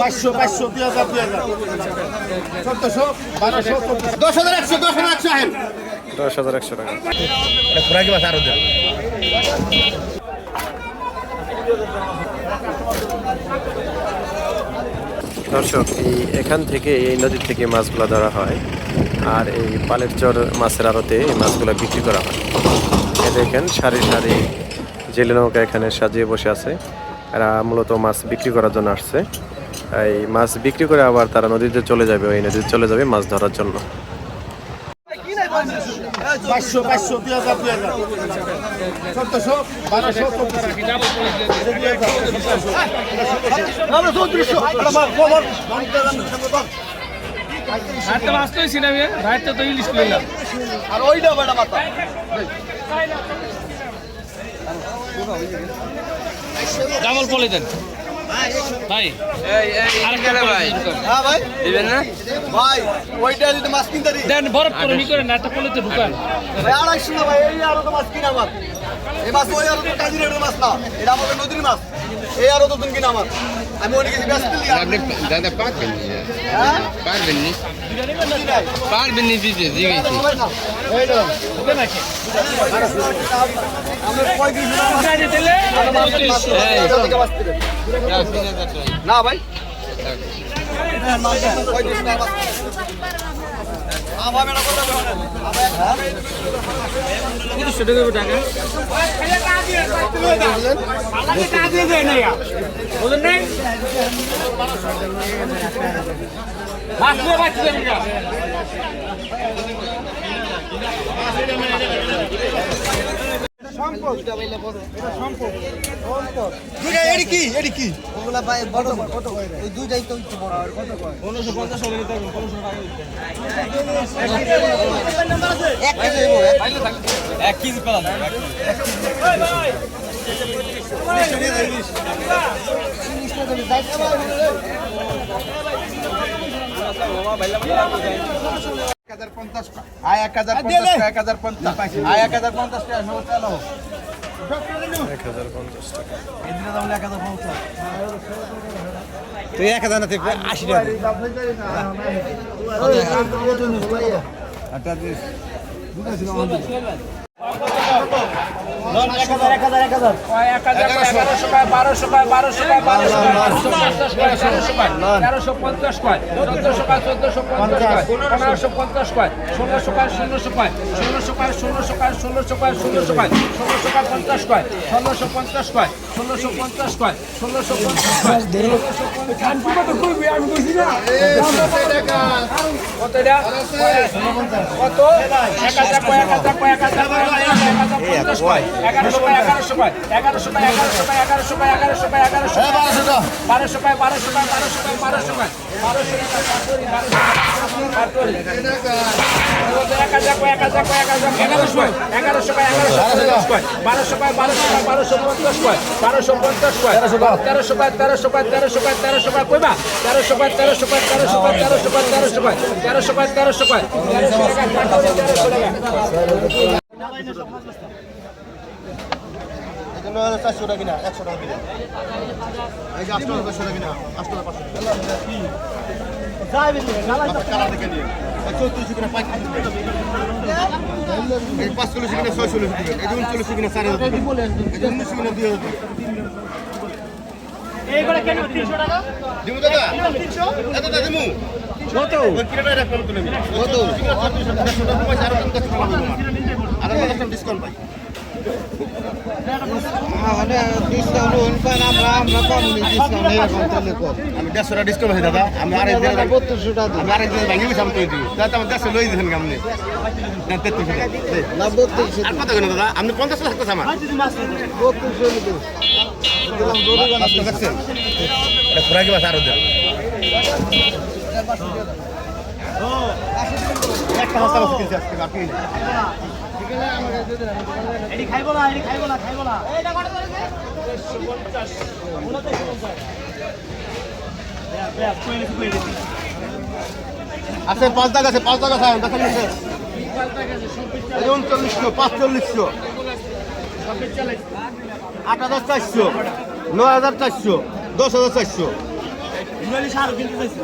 500 500 2000 2000 1400 1200 10100 10100 আহেন 10100 টাকা। এটা পুরা কি মাছ আরো দেন। দর্শক এখান থেকে এই নদী থেকে মাছগুলো ধরা হয় আর এই পালের চর মাছের আড়তে এই মাছগুলো বিক্রি করা হয়। দেখেন সারি সারি জেলে নৌকা এখানে সাজিয়ে বসে আছে। এরা মূলত মাছ বিক্রি করার জন্য আসছে। এই মাছ বিক্রি করে আবার তারা নদীতে চলে যাবে, ওই নদীতে চলে যাবে মাছ ধরার জন্য। 500 500 2000 2000 1400 1200 আমরা 3400 এটা খবর হাতে মাছ তো ছিলাম রাতে তো ইলিশ কইলাম আর ওইটা বড় মাথা ডাবল পলি দেন ভাই। হ্যাঁ ভাই দিবেন না ভাই ওইটা যদি মাছ কিনতে দিই দেন বরফ করে নি করে না একটা পলিতে ঢুকান ভাই 250 না ভাই এই আরো তো মাছ কিনা আমার এই মাছ ওই আরো তো কাজিরের মাছ না এটা আমাদের নদীর মাছ এই আরো তো তুমি কিনা আমার আমি ওই কিছু ব্যস্ত লিয়া আপনি দাদা পারবেন নি? হ্যাঁ পারবেন নি? পারবেন নি দিতে জিজ্ঞেস এই না ওকে নাকি আমরা কয় দিন গাড়ি দিলে না ভাই বুঝলেন নাই মাছ দিয়ে বাচ্চা দেবেন না দুইটা এডি কি ওগুলা ভাই বড় কত করে ওই দুইটাই তো একটু বড় আর কত করে 1550 টাকা দিতে হবে 1500 টাকা এক কেজি দেবো 1 কেজি পেলাম আয় 1050 আয় 1050 টাকা সব চালো 1050 টাকা। এদিকে দাম 1050 তুই 1000 না তুই 80 টাকা আটা দিস দুটো ছিল আমাদের 1000 400 টাকা কিনা 100 টাকা দিলে এই যে 800 টাকা কিনা 800 টাকা 500 টাকা যাইবে না কালা দেখে নিয়ে 34 কিনা 5 এই 45 কিনা 640 দিবেন এই 39 কিনা 4000 এই 19 কিনা 2000 এইগুলা কেন 300 টাকা দিমু দাদা 300 এত দাদা দিমু কত ওই কিলোটা রাখলাম তো নেবে কত 100 টাকা পয়সা আর 50 টাকা লাগবে আর 50 ডিসকাউন্ট পাই মানে ডিসকাউন্ট হন আমরা কম নি ডিসকাউন্ট এরকম তাহলে কম আমি 150 টাকা ডিসকাউন্ট হয়ে দাদা আমি আরেক দিন 3200 টাকা আমি আরেক দিন ভাঙিয়ে সামনে করে দিই দাদা আমার 150 লই দিবেন আপনি না 33 টাকা না 3200 আর কত কেন দাদা আপনি 50 লাখ টাকা আমার 3200 নিতে দিলাম জোরে নষ্ট করছেন এটা পুরা কি মাছ আরো দেন একটা মাছ মাছ কিনছে আজকে বাকি এডি খাইবো না এইটা কত করে 150 আছে 5 টাকা আছে 5 টাকা খায় দেখেন নিচে 3900 4500 8400 9400 10400 নুরালি শাহরুখ কিনতে চাইছি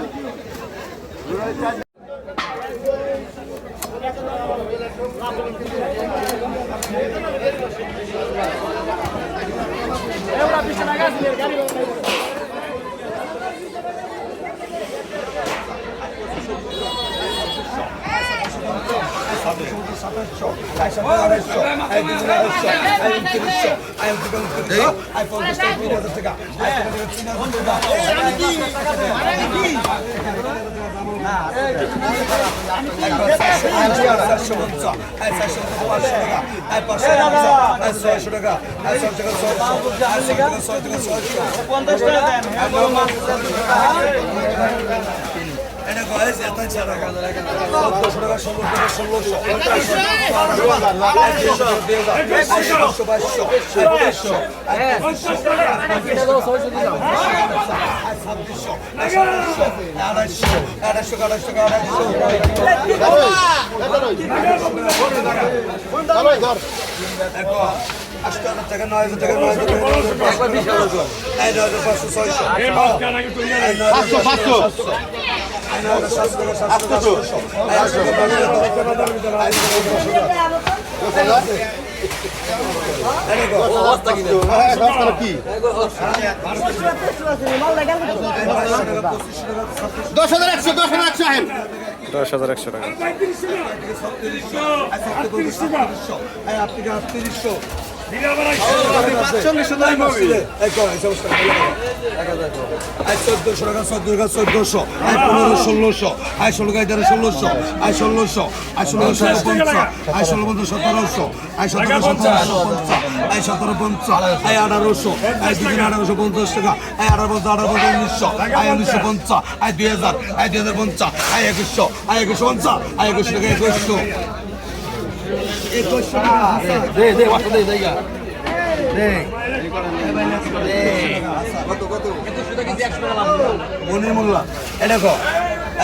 কি 10,100 10,100 টাকা। মনির মোল্লা এ দেখো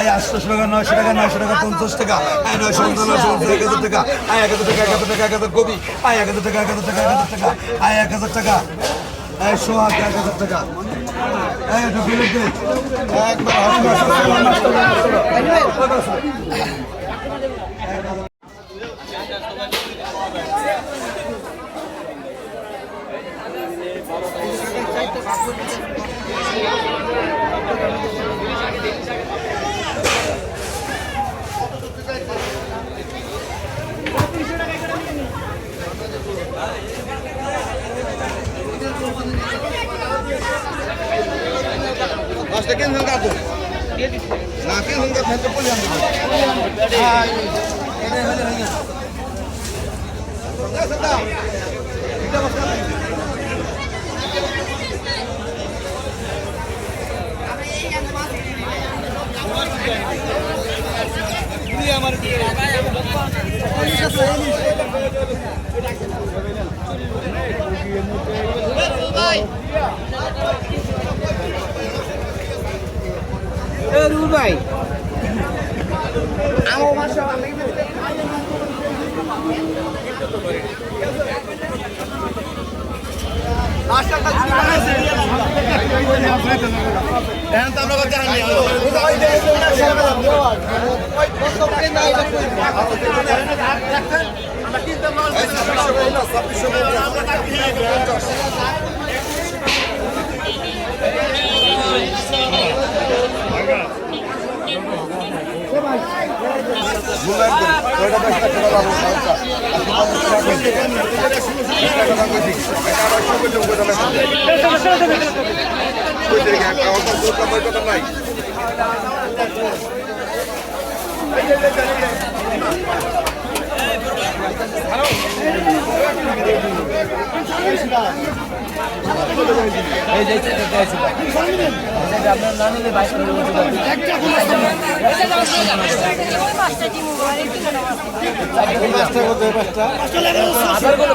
এই 800 টাকা 900 টাকা 900 টাকা 50 টাকা 900 টাকা 1000 টাকা 1000 টাকা 1000 কবি 1000 টাকা 1000 টাকা 1000 টাকা 1000 টাকা এই সোহাগ 1000 টাকা এই এটা বিল দে একবার ভাই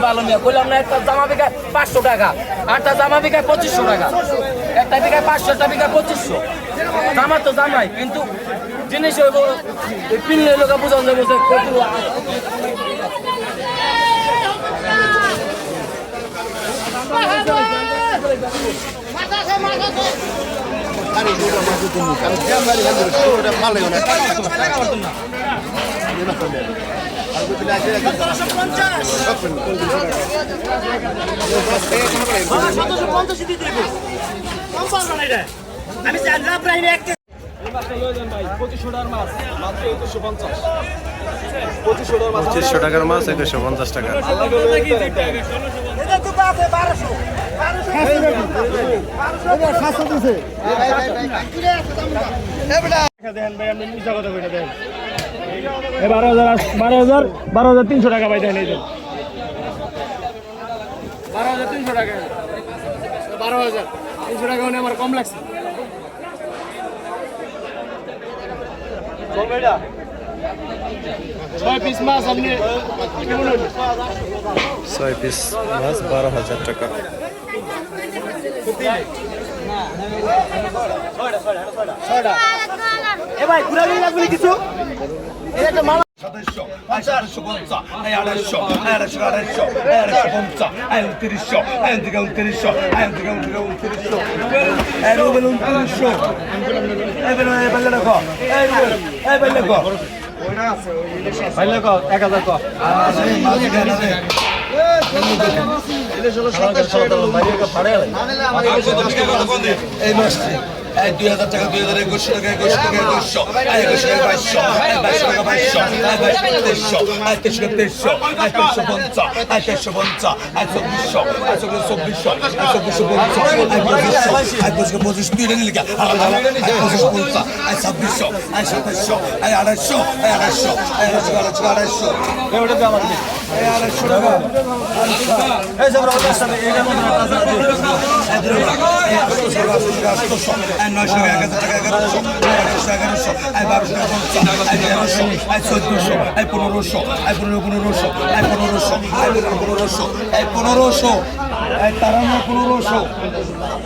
ভালো মিয়া কইলাম না একটা জামা বিকায় 500 টাকা আটটা জামা বিকায় 2500 টাকা একটা বিকায় 500 একটা বিকায় 2500 জামা তো জামাই কিন্তু জিনিস হইব পিনলে লোক বুঝান যাবো যে কত ভালো না আমি জানলাম প্রায় একটা 2500 টাকার মাছ 2150 টাকা। বারো হাজার 300 টাকা পাই দেন এই যে 12,300 টাকা 12,300 টাকা হলে আমার কম লাগছে 6 পিস মাছ আপনি কেমন হলো 6 পিস মাছ 12,000 টাকা। এ ভাই ঘুরাবি লাগবে কিছু এটা তো মামা 2700, 2750, 2800, 2800, 2850, 2900, 2900, 2900, 2900, এই মাছটি 2000 টাকা 2100 টাকা 2100 টাকা 2100 2200 টাকা 2200 2300 2300 2350 2400 তুই নিলি কা 2550 2600 2700 2800 900 টাকা 1000 টাকা 1100 1100 1200 1300 1400 1500 1500 1500 1500 1500